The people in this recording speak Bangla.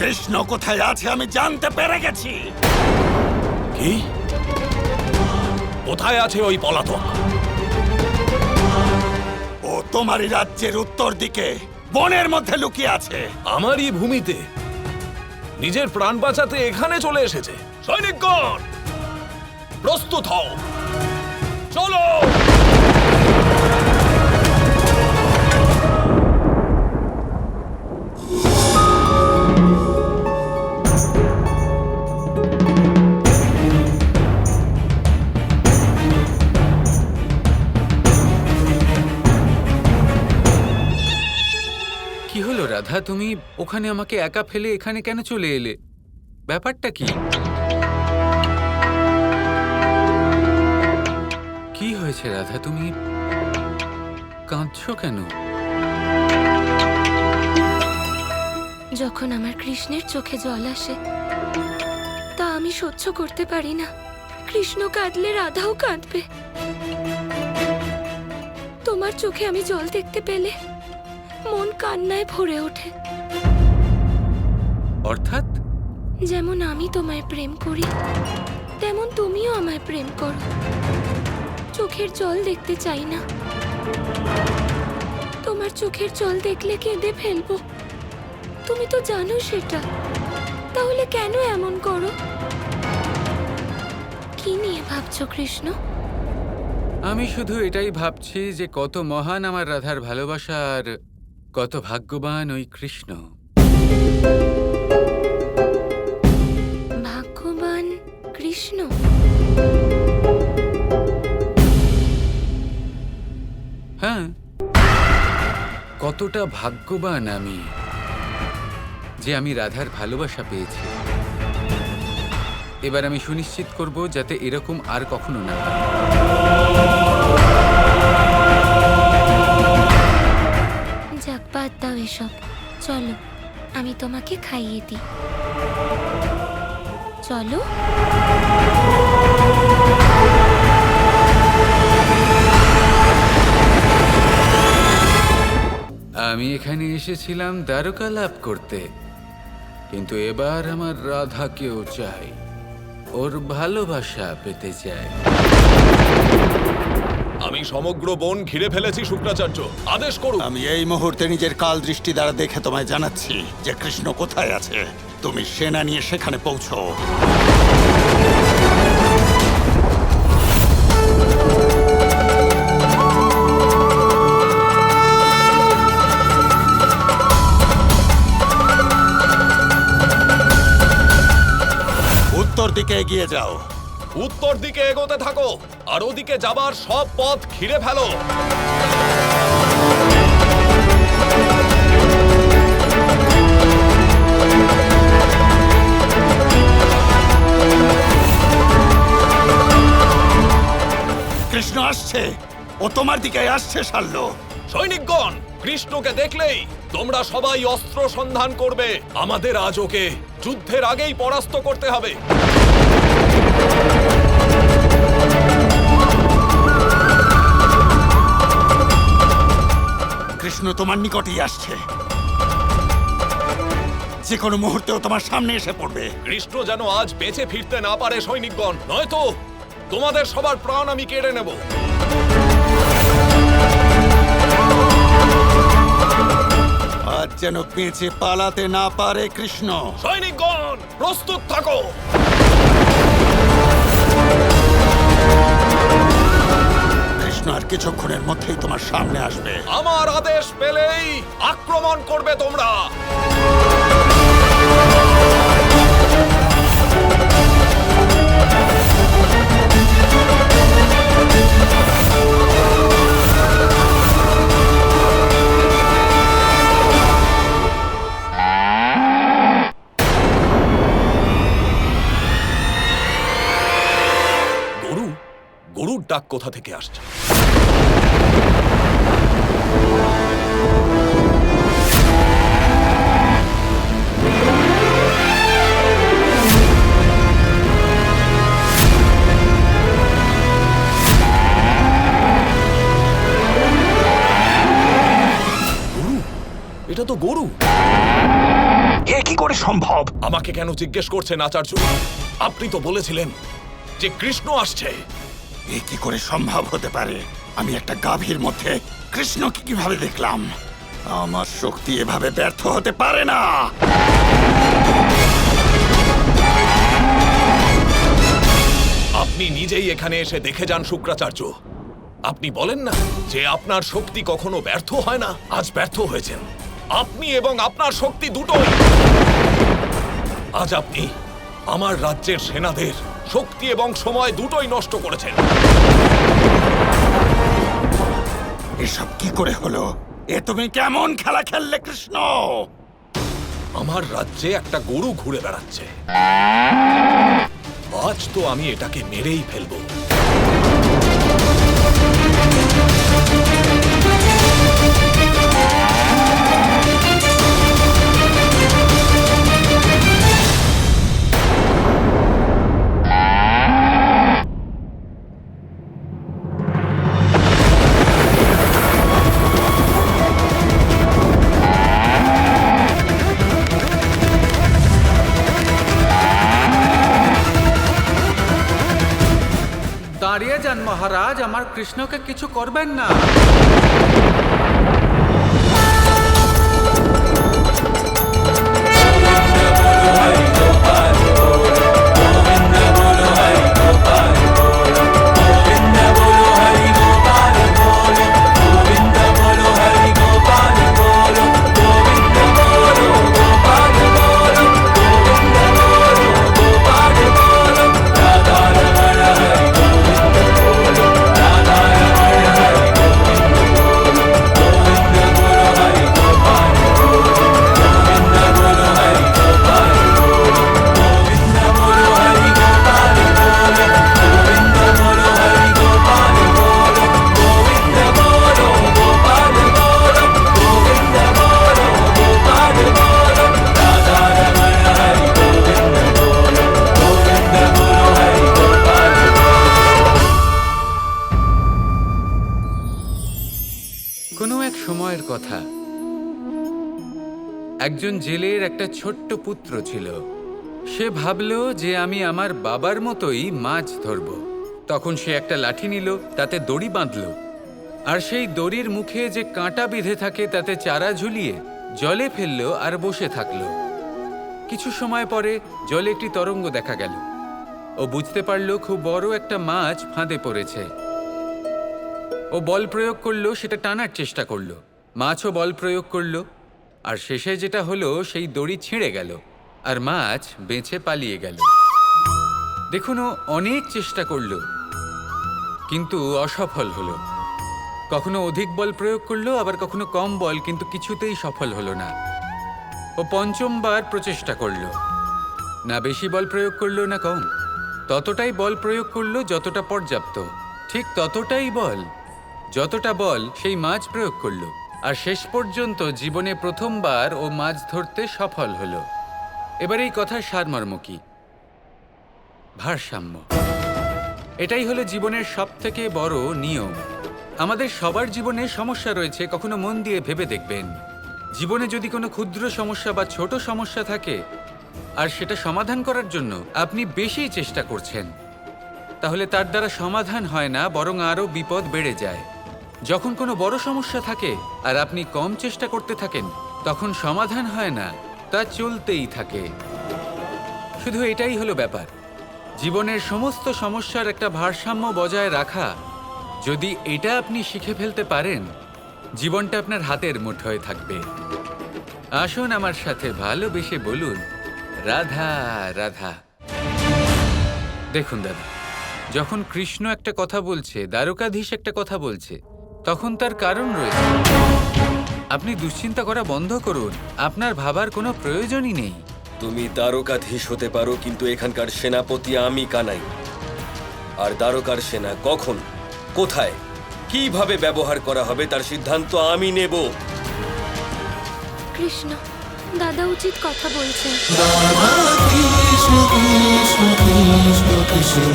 কৃষ্ণ কোথায় আছে আমি জানতে পেরে গেছি। কি? কোথায় আছে ওই পলাতক? ও তোমারই রাজ্যের উত্তর দিকে বনের মধ্যে লুকিয়ে আছে। আমারই ভূমিতে নিজের প্রাণ বাঁচাতে এখানে চলে এসেছে। সৈনিকগণ, প্রস্তুত হও, চলো। কি হলো রাধা, তুমি ওখানে আমাকে একা ফেলে এখানে কেন চলে এলে? ব্যাপারটা কি? কি হয়েছে রাধা, তুমি কাঁদছো কেন? যখন আমার কৃষ্ণের চোখে জল আসে তা আমি সহ্য করতে পারি না। কৃষ্ণ কাঁদলে রাধাও কাঁদবে। তোমার চোখে আমি জল দেখতে পেলে মন কান্নায় ভরে ওঠে। অর্থাৎ? যেমন আমি তোমায় প্রেম করি তেমন তুমিও আমায় প্রেম করো। চোখের জল দেখতে চাই না। তোমার চোখের জল দেখলে কেঁদে ফেলবো। তুমি তো জানো সেটা, তাহলে কেন এমন করো? কি নিয়ে ভাবছো কৃষ্ণ? আমি শুধু এটাই ভাবছি যে কত মহান আমার রাধার ভালোবাসা আর কত ভাগ্যবান ওই কৃষ্ণ। ভাগ্যবান কৃষ্ণ? হ্যাঁ, কতটা ভাগ্যবান আমি যে আমি রাধার ভালোবাসা পেয়েছি। এবার আমি সুনিশ্চিত করব যাতে এরকম আর কখনো না হয়। যাক, বাদ দাও এসব। চলো, আমি তোমাকে খাইয়ে দিই। চলো। আমি এখানে এসেছিলাম দ্বারকা লাভ করতে, কিন্তু এবার আমার রাধাকেও চাই, ওর ভালোবাসা পেতে চাই। আমি সমগ্র বন ঘিরে ফেলেছি শুক্রাচার্য, আদেশ করুন। আমি এই মুহূর্তে নিজের কাল দৃষ্টি দ্বারা দেখে তোমায় জানাচ্ছি যে কৃষ্ণ কোথায় আছে। তুমি সেনা নিয়ে সেখানে পৌঁছো। উত্তর দিকে এগিয়ে যাও। উত্তর দিকে এগোতে থাকো আর ওদিকে যাবার সব পথ ঘিরে ফেলো। কৃষ্ণ আসছে, ও তোমার দিকে আসছে শাল্য। সৈনিকগণ, কৃষ্ণকে দেখলেই তোমরা সবাই অস্ত্র সন্ধান করবে। আমাদের আজ ওকে যুদ্ধের আগেই পরাস্ত করতে হবে। কৃষ্ণ তোমার নিকটেই আসছে, যে কোনো মুহূর্তেও তোমার সামনে এসে পড়বে। কৃষ্ণ যেন আজ বেঁচে ফিরতে না পারে সৈনিকগণ, নয়তো তোমাদের সবার প্রাণ আমি কেড়ে নেব। আজ যেন বেঁচে পালাতে না পারে কৃষ্ণ। সৈনিকগণ, প্রস্তুত থাকো। কৃষ্ণ আর কিছুক্ষণের মধ্যেই তোমার সামনে আসবে। আমার আদেশ পেলেই আক্রমণ করবে তোমরা। গরুর ডাক কোথা থেকে আসছে? এটা তো গরু। এ কি করে সম্ভব? আমাকে কেন জিজ্ঞেস করছেন আচার্য? আপনি তো বলেছিলেন যে কৃষ্ণ আসছে। এ কি করে সম্ভব হতে পারে? আমি একটা গাভীর মধ্যে কৃষ্ণকে কিভাবে দেখলাম? আমার শক্তি এভাবে ব্যর্থ হতে পারে না। আপনি নিজেই এখানে এসে দেখে যান শুক্রাচার্য। আপনি বলেন না যে আপনার শক্তি কখনো ব্যর্থ হয় না। আজ ব্যর্থ হয়েছেন আপনি এবং আপনার শক্তি দুটোই। আজ আপনি আমার রাজ্যের সেনাদের শক্তি এবং সময় দুটোই নষ্ট করেছেন। এসব কি করে হলো? এ তুমি কেমন খেলা খেললে কৃষ্ণ? আমার রাজ্যে একটা গরু ঘুরে বেড়াচ্ছে, আজ তো আমি এটাকে মেরেই ফেলবো। দাঁড়িয়ে যান মহারাজ, আমার কৃষ্ণকে কিছু করবেন না। কোনো এক সময়ের কথা, একজন জেলের একটা ছোট্ট পুত্র ছিল। সে ভাবল যে আমি আমার বাবার মতোই মাছ ধরব। তখন সে একটা লাঠি নিল, তাতে দড়ি বাঁধল, আর সেই দড়ির মুখে যে কাঁটা বিঁধে থাকে তাতে চারা ঝুলিয়ে জলে ফেললো আর বসে থাকলো। কিছু সময় পরে জলে একটি তরঙ্গ দেখা গেল। ও বুঝতে পারল খুব বড় একটা মাছ ফাঁদে পড়েছে। ও বল প্রয়োগ করলো, সেটা টানার চেষ্টা করলো। মাছও বল প্রয়োগ করলো, আর শেষে যেটা হলো সেই দড়ি ছিঁড়ে গেল আর মাছ বেঁচে পালিয়ে গেল। দেখুন, ও অনেক চেষ্টা করলো কিন্তু অসফল হলো। কখনো অধিক বল প্রয়োগ করলো, আবার কখনো কম বল, কিন্তু কিছুতেই সফল হলো না। ও পঞ্চমবার প্রচেষ্টা করলো, না বেশি বল প্রয়োগ করলো না কম, ততটাই বল প্রয়োগ করলো যতটা পর্যাপ্ত, ঠিক ততটাই বল, যতটা বল সেই মাছ প্রয়োগ করলো। আর শেষ পর্যন্ত জীবনে প্রথমবার ও মাছ ধরতে সফল হলো। এবার এই কথার সারমর্ম কি? ভারসাম্য। এটাই হলো জীবনের সবথেকে বড় নিয়ম। আমাদের সবার জীবনে সমস্যা রয়েছে, কখনো মন দিয়ে ভেবে দেখবেন। জীবনে যদি কোনো ক্ষুদ্র সমস্যা বা ছোট সমস্যা থাকে আর সেটা সমাধান করার জন্য আপনি বেশি চেষ্টা করছেন, তাহলে তার দ্বারা সমাধান হয় না, বরং আরও বিপদ বেড়ে যায়। যখন কোনো বড় সমস্যা থাকে আর আপনি কম চেষ্টা করতে থাকেন, তখন সমাধান হয় না, তা চলতেই থাকে। শুধু এটাই হলো ব্যাপার। জীবনের সমস্ত সমস্যার একটা ভারসাম্য বজায় রাখা, যদি এটা আপনি শিখে ফেলতে পারেন, জীবনটা আপনার হাতের মুঠোয় থাকবে। আসুন আমার সাথে ভালোবেসে বলুন, রাধা রাধা। দেখুন দাদা, যখন কৃষ্ণ একটা কথা বলছে, দ্বারকাধীশ একটা কথা বলছে, তখন তার কারণ রয়েছে। আপনি দুশ্চিন্তা করা বন্ধ করুন, আপনার ভাবার কোনো প্রয়োজনই নেই। তুমি দ্বারকাধীশ হতে পারো, কিন্তু এখানকার সেনাপতি আমি কানাই। আর দ্বারকার সেনা কখন, কোথায়, কিভাবে ব্যবহার করা হবে তার সিদ্ধান্ত আমি নেব। কৃষ্ণ, দাদা উচিত কথা বলছেন। Kৃষ্ণ কৃষ্ণ কৃষ্ণ কৃষ্ণ